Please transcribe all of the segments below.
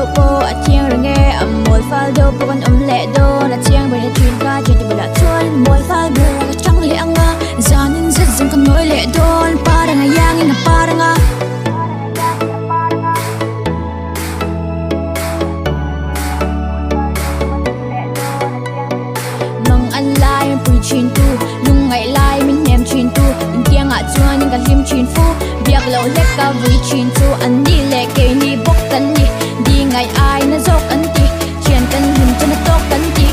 do po a chiang ringe am mol fal do po kan le do na chiang ba trin ka je ti bala chon mol fal bo ka chang le anga zanin zat zam kan noi le don parang yang in paranga mang an lai pui chin tu lung ngai lai min nem chin tu in tiang a chuan in ka lim chin fu biak lo le ka vui chin tu an ni le ke ni bok kan ni di ngai ai na zok an ti chian kan him chen na tok kan ti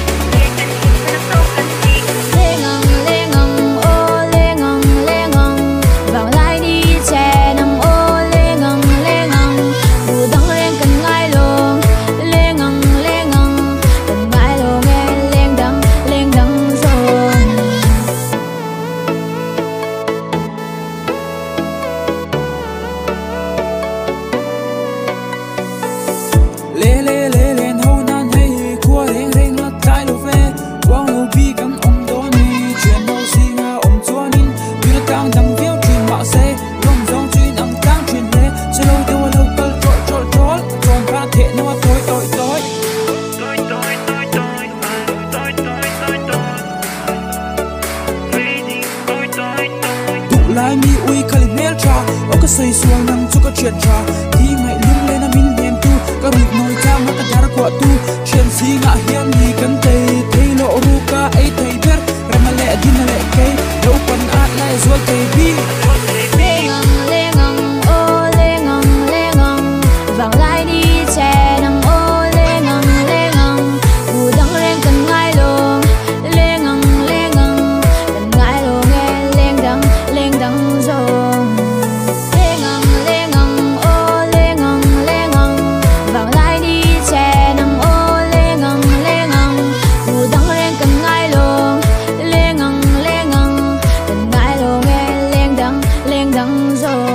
lai mi ui khali mel cha o ka sei suang nang chu ka chen cha ti ngai lung le na min nem tu ka ri noi cha ma ka jar ko tu chen si nga hiam ni kan te thei lo ru ka ai thei ber ram le din le ke lo pan a lai zo te bi le ngang o le ngang vang lai đi che nang o le ngang u dang reng kan ngai lo le ngang kan ngai lo nghe leng dang zo le ngang o le ngang vang lai đi che nang o le ngang u dang reng kan ngai lo le ngang kan ngai lo nghe leng dang zo